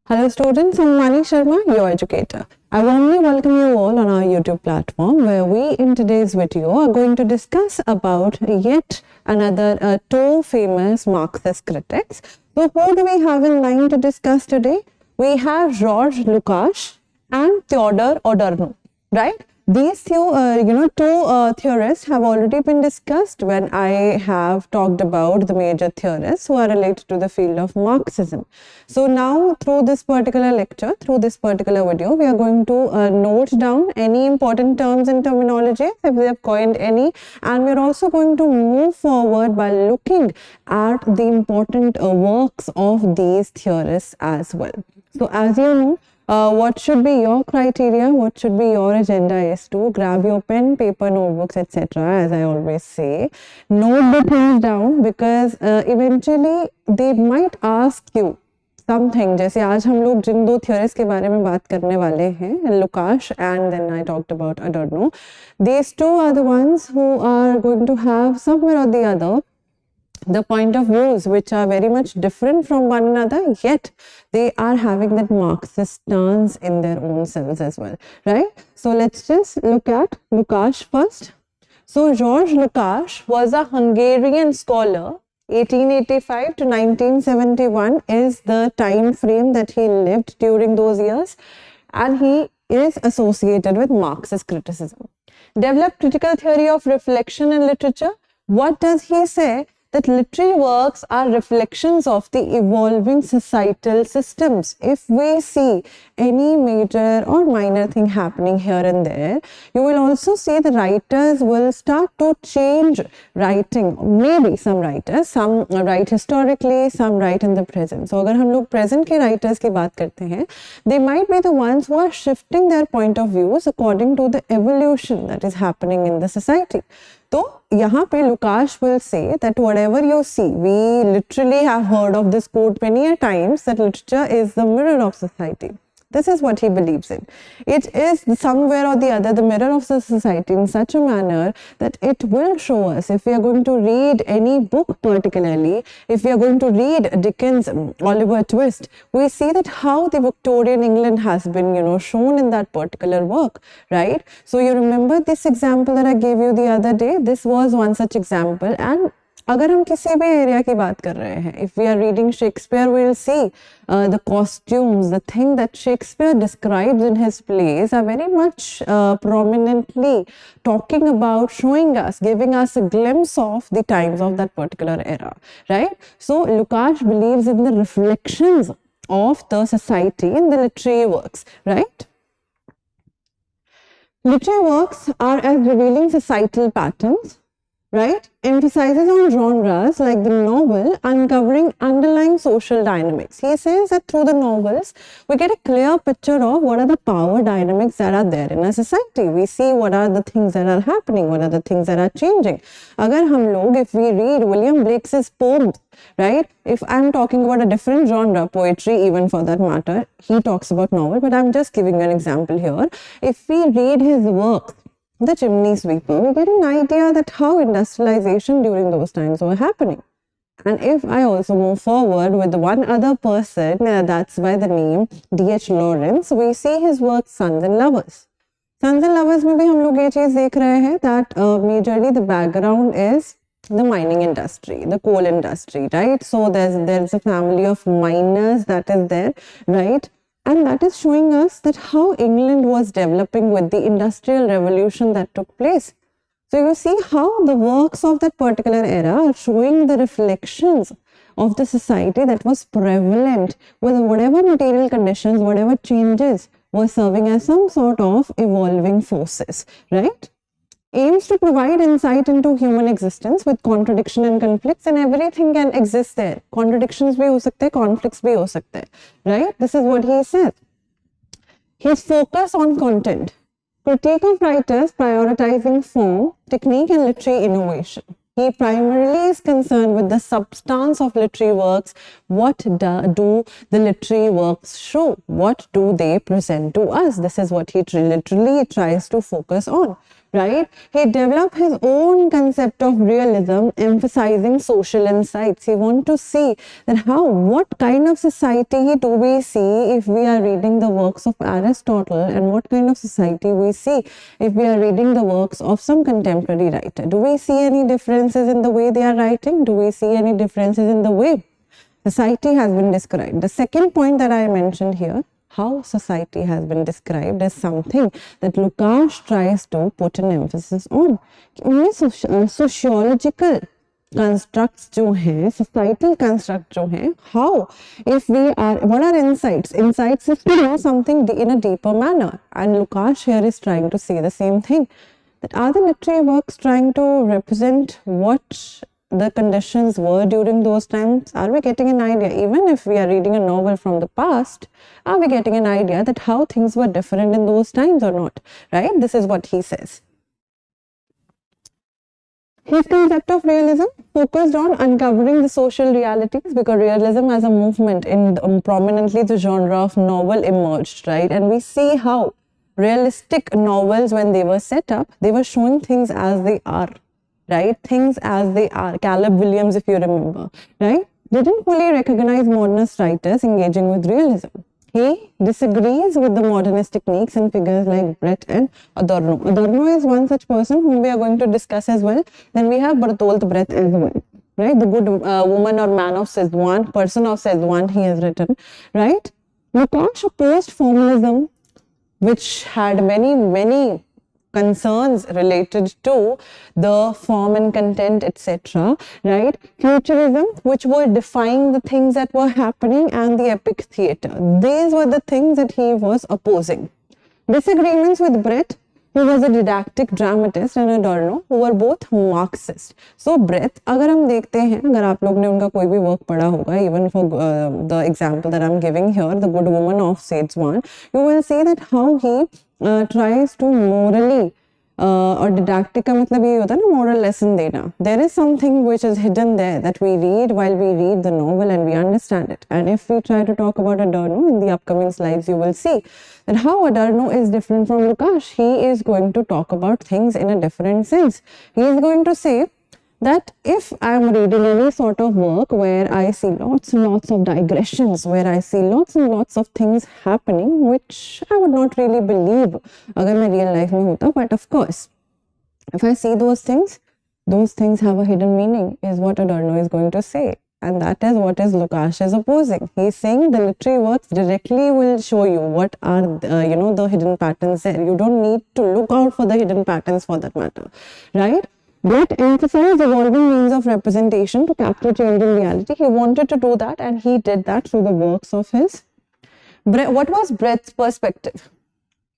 Hello students, I'm Himani Sharma, your educator. I warmly welcome you all on our YouTube platform where we in today's video are going to discuss about yet another two famous Marxist critics. So who do we have in line to discuss today? We have Georg Lukács and Theodor Adorno, right? These two theorists have already been discussed when I have talked about the major theorists who are related to the field of Marxism. So now through this particular lecture, through this particular video, we are going to note down any important terms and terminology if we have coined any, and we are also going to move forward by looking at the important works of these theorists as well. So as you know, what should be your criteria, what should be your agenda is to grab your pen, paper, notebooks, etc. As I always say, note the things down because eventually they might ask you something. जैसे आज हम लोग जिन दो theorists के बारे में बात करने वाले हैं, Lukács and then I talked about Adorno. These two are the ones who are going to have somewhere or the other the point of views which are very much different from one another, yet they are having that Marxist stance in their own selves as well, right? So let's just look at Lukács first. So Georg Lukács was a Hungarian scholar. 1885 to 1971 is the time frame that he lived during those years, and he is associated with Marxist criticism. Developed critical theory of reflection in literature. What does he say? That literary works are reflections of the evolving societal systems. If we see any major or minor thing happening here and there, you will also see the writers will start to change writing. Maybe some writers, some write historically, some write in the present. So अगर हम लोग present के writers की बात करते हैं, they might be the ones who are shifting their point of views according to the evolution that is happening in the society. तो यहाँ पे Lukács will say that whatever you see, we literally have heard of this quote many a times, that literature is the mirror of society. This is what he believes in. It is somewhere or the other the mirror of the society in such a manner that it will show us, if we are going to read any book particularly, if we are going to read Dickens, Oliver Twist, we see that how the Victorian England has been, shown in that particular work, right? So you remember this example that I gave you the other day? This was one such example. And अगर हम किसी भी area की बात कर रहे हैं, if we are reading Shakespeare, we will see the costumes, the thing that Shakespeare describes in his plays are very much prominently talking about, showing us, giving us a glimpse of the times of that particular era, right? So Lukács believes in the reflections of the society in the literary works, right? Literary works are as revealing societal patterns, right? Emphasizes on genres like the novel, uncovering underlying social dynamics. He says that through the novels, we get a clear picture of what are the power dynamics that are there in a society. We see what are the things that are happening, what are the things that are changing. Agar hum log, if we read William Blake's poems, right? If I'm talking about a different genre, poetry even for that matter, he talks about novel, but I'm just giving you an example here. If we read his works, The Chimney Sweeper, we get an idea that how industrialization during those times were happening. And if I also move forward with one other person, that's by the name D.H. Lawrence, we see his work Sons and Lovers. Sons and Lovers में भी हम लोग ये चीज़ देख रहे हैं that majorly the background is the mining industry, the coal industry, right? So there's a family of miners that is there, right? And that is showing us that how England was developing with the industrial revolution that took place. So you see how the works of that particular era are showing the reflections of the society that was prevalent with whatever material conditions, whatever changes were serving as some sort of evolving forces, right? Aims to provide insight into human existence with contradiction and conflicts, and everything can exist there. Contradictions bhi ho sakte hai, conflicts bhi ho sakte hai, right? This is what he said. His focus on content. Critique of writers prioritizing form, technique and literary innovation. He primarily is concerned with the substance of literary works. What do the literary works show? What do they present to us? This is what he literally tries to focus on, right? He developed his own concept of realism, emphasizing social insights. He wants to see that what kind of society do we see if we are reading the works of Aristotle, and what kind of society we see if we are reading the works of some contemporary writer. Do we see any differences in the way they are writing? Do we see any differences in the way society has been described? The second point that I mentioned here, how society has been described, is something that Lukács tries to put an emphasis on. Sociological constructs जो हैं, societal construct जो हैं, how, if we are, what are insights? Insights is to know something in a deeper manner, and Lukács here is trying to say the same thing. That are the literary works trying to represent what the conditions were during those times? Are we getting an idea? Even if we are reading a novel from the past, are we getting an idea that how things were different in those times or not? Right? This is what he says. His concept of realism focused on uncovering the social realities, because realism as a movement in prominently the genre of novel emerged, right? And we see how realistic novels, when they were set up, they were showing things as they are. Right? Things as they are. Caleb Williams, if you remember, right? Didn't fully recognize modernist writers engaging with realism. He disagrees with the modernist techniques and figures like Brecht and Adorno. Adorno is one such person whom we are going to discuss as well. Then we have Bertolt Brecht as well, right? The good woman or man of Cézanne, person of Cézanne, he has written, right? Lukács opposed formalism, which had many concerns related to the form and content, etc. Right? Futurism, which were defying the things that were happening, and the epic theatre. These were the things that he was opposing. Disagreements with Brecht, who was a didactic dramatist, and Adorno, who were both Marxist. So Brecht, अगर हम देखते हैं, अगर आप लोग ने उनका कोई भी work पढ़ा होगा, even for the example that I'm giving here, The Good Woman of Cézanne, you will see that how he tries to morally और didactic का मतलब ये होता है ना, moral lesson देना. There is something which is hidden there that we read while we read the novel and we understand it. And if we try to talk about Adorno in the upcoming slides, you will see that how Adorno is different from Lukács. He is going to talk about things in a different sense. He is going to say that if I am reading any sort of work where I see lots and lots of digressions, where I see lots and lots of things happening which I would not really believe अगर मैं real life में होता, but of course, if I see those things have a hidden meaning, is what Adorno is going to say. And that is what is Lukács is opposing. He is saying the literary works directly will show you what are the hidden patterns there. You don't need to look out for the hidden patterns for that matter, right? Brecht emphasized evolving means of representation to capture changing reality. He wanted to do that, and he did that through the works of his. What was Brecht's perspective?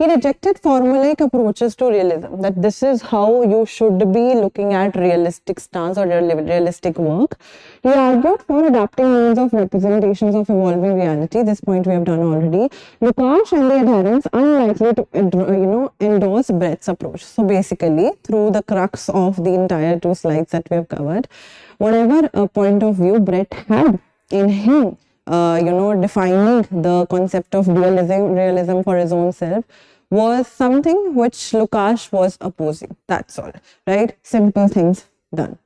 He rejected formulaic approaches to realism, that this is how you should be looking at realistic stance or realistic work. He argued for adapting means of representations of evolving reality. This point we have done already. Lukács and the adherents unlikely to endorse Brecht's approach. So basically, through the crux of the entire 2 slides that we have covered, whatever point of view Brecht had in him, defining the concept of realism for his own self, was something which Lukács was opposing. That's all, right? Simple things done.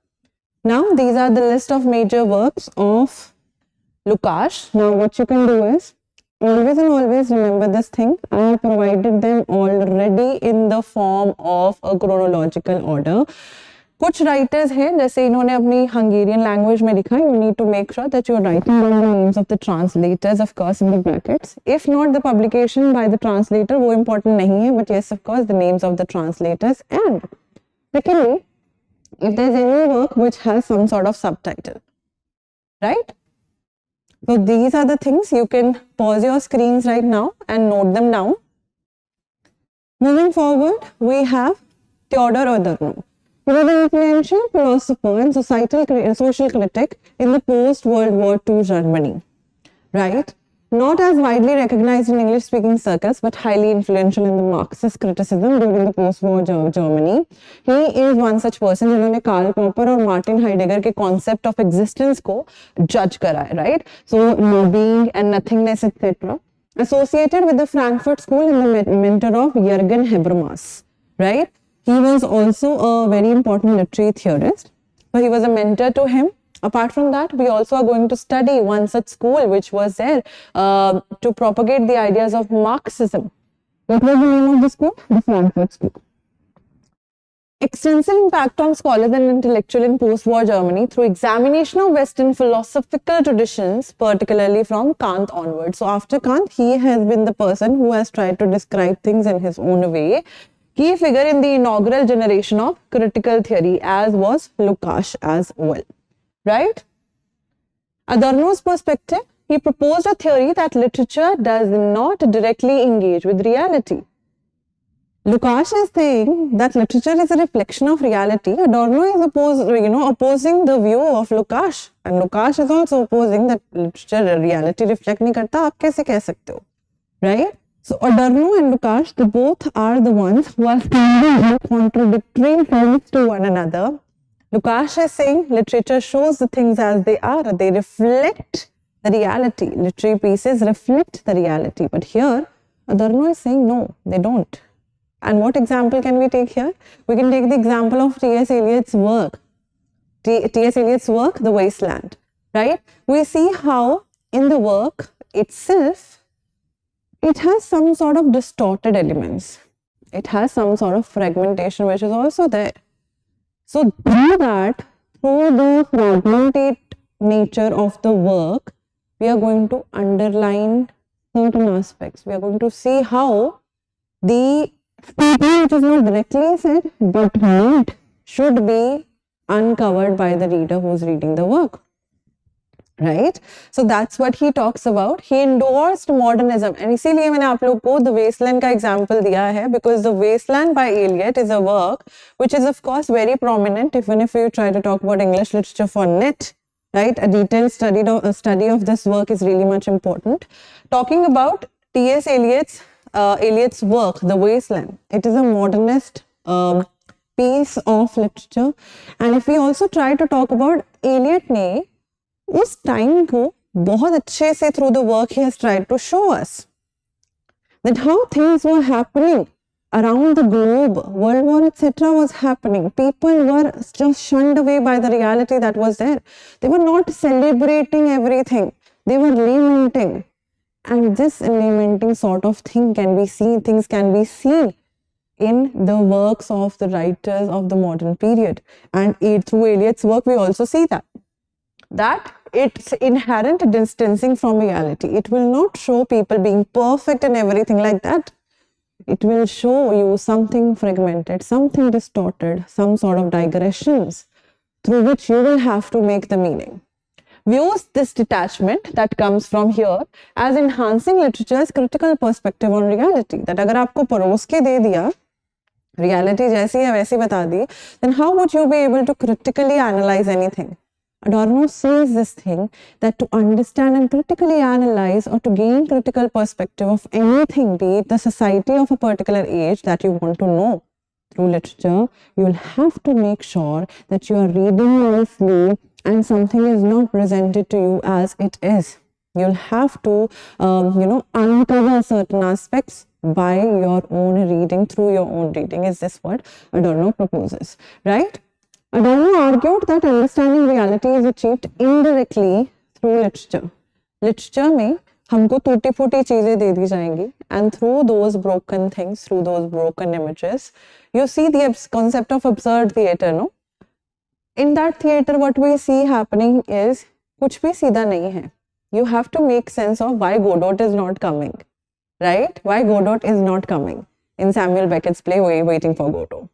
Now, these are the list of major works of Lukács. Now, what you can do is, always and always remember this thing. I have provided them already in the form of a chronological order. कुछ writers हैं जैसे इन्होंने अपनी Hungarian language में लिखा है. You need to make sure that you are writing down the names of the translators of course in the brackets. If not the publication by the translator, वो important नहीं है, but yes of course the names of the translators. And secondly, if there is any work which has some sort of subtitle, right? So these are the things. You can pause your screens right now and note them down. Moving forward, we have Theodor Adorno. He was an influential philosopher and social critic in the post-World War II Germany, right? Not as widely recognized in English-speaking circles, but highly influential in the Marxist criticism during the post-war Germany. He is one such person जिन्होंने Karl popper और Martin Heidegger के concept of existence को judge करा है, right? So, being and nothingness, etc. Associated with the Frankfurt School and the mentor of Jürgen Habermas, right? He was also a very important literary theorist. So he was a mentor to him. Apart from that, we also are going to study one such school which was there to propagate the ideas of Marxism. What was the name of the school? The Frankfurt School. Extensive impact on scholars and intellectuals in post-war Germany through examination of Western philosophical traditions, particularly from Kant onwards. So after Kant, he has been the person who has tried to describe things in his own way. Key figure in the inaugural generation of critical theory, as was Lukács as well. Right? Adorno's perspective, he proposed a theory that literature does not directly engage with reality. Lukács is saying that literature is a reflection of reality. Adorno is opposing the view of Lukács, and Lukács is also opposing that literature reality reflect नहीं करता. आप कैसे कह सकते हो? Right? So Adorno and Lukács, they both are the ones who are standing in contradictory terms to one another. Lukács is saying literature shows the things as they are. They reflect the reality. Literary pieces reflect the reality. But here, Adorno is saying no, they don't. And what example can we take here? We can take the example of T.S. Eliot's work. T.S. Eliot's work, The Wasteland. Right? We see how in the work itself, it has some sort of distorted elements. It has some sort of fragmentation which is also there. So through the fragmented nature of the work, we are going to underline certain aspects. We are going to see how the statement which is not directly said but meant should be uncovered by the reader who is reading the work. Right? So that's what he talks about. He endorsed modernism, and इसीलिए मैंने आप लोग को The Wasteland का example दिया है, because The Wasteland by Eliot is a work which is of course very prominent. Even if you try to talk about English literature for NET, right, a detailed study of this work is really much important. Talking about T.S. Eliot's work, The Wasteland, it is a modernist piece of literature. And if we also try to talk about Eliot ने उस time को बहुत अच्छे से through the work he has tried to show us that how things were happening around the globe. World War etc. was happening. People were just shunned away by the reality that was there. They were not celebrating everything. They were lamenting. And this lamenting sort of things can be seen in the works of the writers of the modern period. And through Eliot's work we also see that it's inherent distancing from reality. It will not show people being perfect and everything like that. It will show you something fragmented, something distorted, some sort of digressions through which you will have to make the meaning. Views this detachment that comes from here as enhancing literature's critical perspective on reality. That अगर आपको परोस के दे दिया, reality जैसी है वैसी बता दी, then how would you be able to critically analyze anything? Adorno says this thing, that to understand and critically analyze or to gain critical perspective of anything, be it the society of a particular age that you want to know through literature, you will have to make sure that you are reading nicely and something is not presented to you as it is. You'll have to, uncover certain aspects by your own reading, through your own reading. Is this what Adorno proposes, right? Adorno argued that understanding reality is achieved indirectly through literature. Literature में हमको टूटी-फूटी चीजें दे दी जाएंगी, and through those broken things, through those broken images, you see the concept of absurd theatre, no? In that theatre, what we see happening is कुछ भी सीधा नहीं है. You have to make sense of why Godot is not coming, right? Why Godot is not coming in Samuel Beckett's play Waiting for Godot.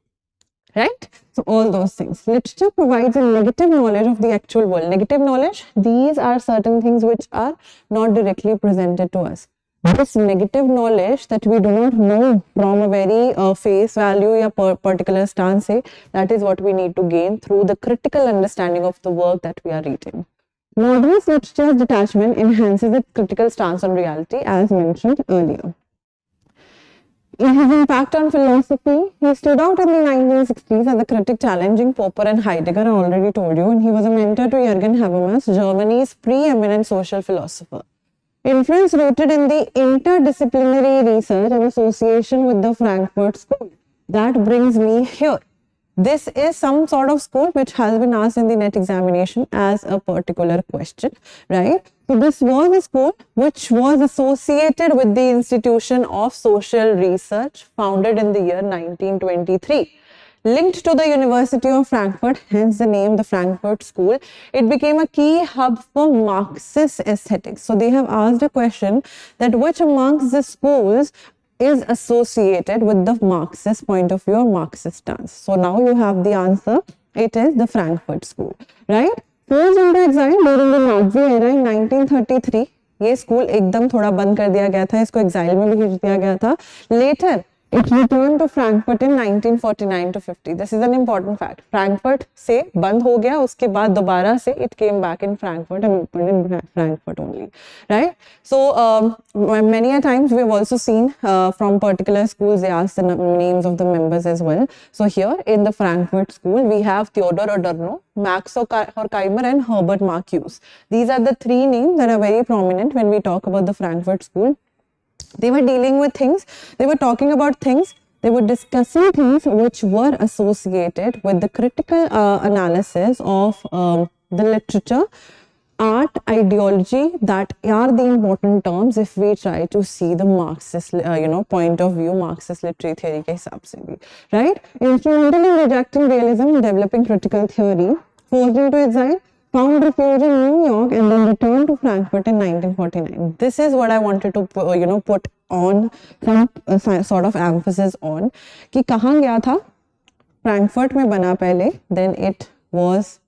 Right? So all those things. Literature provides a negative knowledge of the actual world. Negative knowledge, these are certain things which are not directly presented to us. This negative knowledge that we do not know from a very face value or particular stance, that is what we need to gain through the critical understanding of the work that we are reading. Modernist literature's detachment enhances its critical stance on reality, as mentioned earlier. In his impact on philosophy, he stood out in the 1960s as a critic challenging Popper and Heidegger, I already told you, and he was a mentor to Jürgen Habermas, Germany's preeminent social philosopher. Influence rooted in the interdisciplinary research and association with the Frankfurt School. that brings me here. This is some sort of school which has been asked in the NET examination as a particular question, right? So this was a school which was associated with the Institution of Social Research, founded in the year 1923. Linked to the University of Frankfurt, hence the name the Frankfurt School, it became a key hub for Marxist aesthetics. So they have asked a question that which amongst the schools is associated with the Marxist point of view or Marxist stance. So now you have the answer. It is the Frankfurt School, right? Forced into exile during the Nazi era in 1933. ये school एकदम थोड़ा बंद कर दिया गया था, इसको exile में भी भेज दिया गया था. Later, it returned to Frankfurt in 1949 to 50. This is an important fact. Frankfurt से बंद हो गया, उसके बाद दोबारा से it came back in Frankfurt and opened in Frankfurt only, right? So many a times we have also seen from particular schools they ask the names of the members as well. So here in the Frankfurt School we have Theodor Adorno, Max Horkheimer and Herbert Marcuse. These are the three names that are very prominent when we talk about the Frankfurt School. They were dealing with things, they were talking about things, they were discussing things which were associated with the critical analysis of the literature, art, ideology, that are the important terms if we try to see the Marxist, point of view, Marxist literary theory ke hisab se bhi, right? Instrumental in rejecting realism and developing critical theory, forced into exile, found refuge in New York and then returned to Frankfurt in 1949. This is what I wanted to put on some sort of emphasis on कि कहाँ गया था. Frankfurt में बना पहले, then it was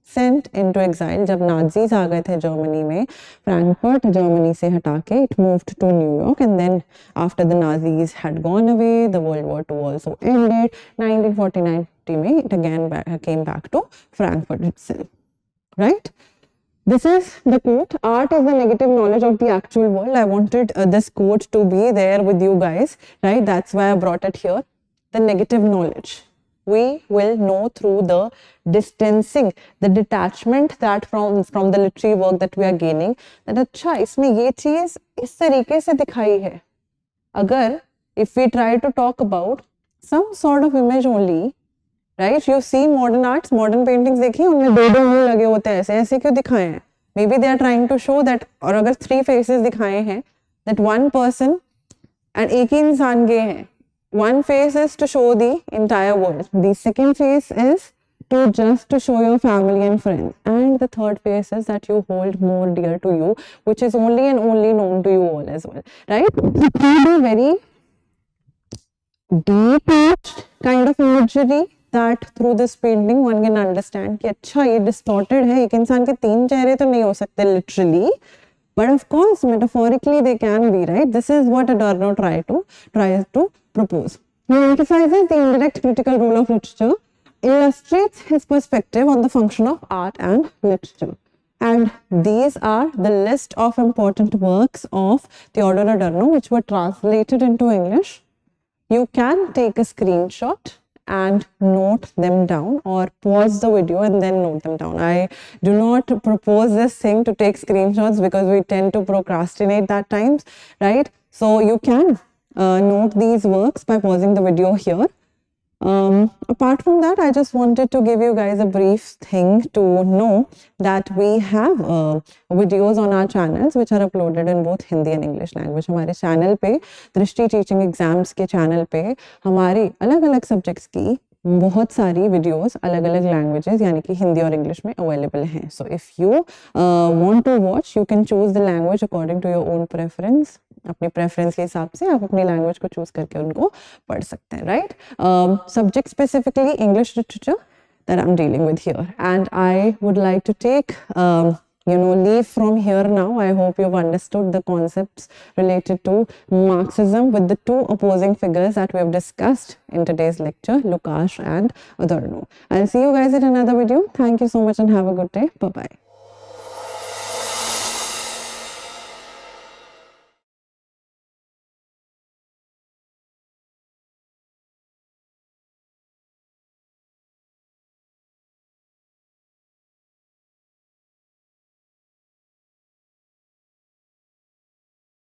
sent into exile जब Nazis आ गए थे Germany में. Frankfurt Germany से हटा के it moved to New York and then after the Nazis had gone away, the World War II also ended. 1949 में it again came back to Frankfurt itself. Right? This is the quote. Art is the negative knowledge of the actual world. I wanted this quote to be there with you guys, right? That's why I brought it here. The negative knowledge. We will know through the distancing, the detachment that from the literary work that we are gaining, that अच्छा इसमें ये चीज इस तरीके से दिखाई है. अगर if we try to talk about some sort of image only, right? You see modern arts, modern paintings देखिए, उनमें दो मुंह लगे होते हैं, ऐसे क्यों दिखाए हैं? Maybe they are trying to show that, और अगर 3 faces दिखाए हैं, that one person and एक ही इंसान गे हैं. One face is to show the entire world. The second face is to show your family and friends. And the third face is that you hold more dear to you, which is only and only known to you all as well, right? It will be very detached kind of imagery that through this painting one can understand कि अच्छा ये distorted है, एक इंसान के 3 चेहरे तो नहीं हो सकते literally, but of course metaphorically they can be, right? This is what Adorno tries to propose. He emphasizes the indirect critical role of literature, illustrates his perspective on the function of art and literature. And these are the list of important works of Theodor Adorno which were translated into English. You can take a screenshot and note them down or pause the video and then note them down. I do not propose this thing to take screenshots because we tend to procrastinate at times, right? So you can note these works by pausing the video here. Apart from that, I just wanted to give you guys a brief thing to know that we have videos on our channels which are uploaded in both Hindi and English language. हमारे channel पे दृष्टि teaching exams के channel पे हमारी अलग-अलग subjects की बहुत सारी videos अलग-अलग languages यानी कि हिंदी और इंग्लिश में available हैं. So if you want to watch, you can choose the language according to your own preference. अपनी प्रेफरेंस के हिसाब से आप अपनी लैंग्वेज को चूज करके उनको पढ़ सकते हैं, right? Subject specifically English literature that I'm dealing with here, and I would like to take leave from here now. I hope you've understood the concepts related to Marxism with the 2 opposing figures that we have discussed in today's lecture, Lukács and Adorno. I'll see you guys in another video. Thank you so much and have a good day. Bye bye.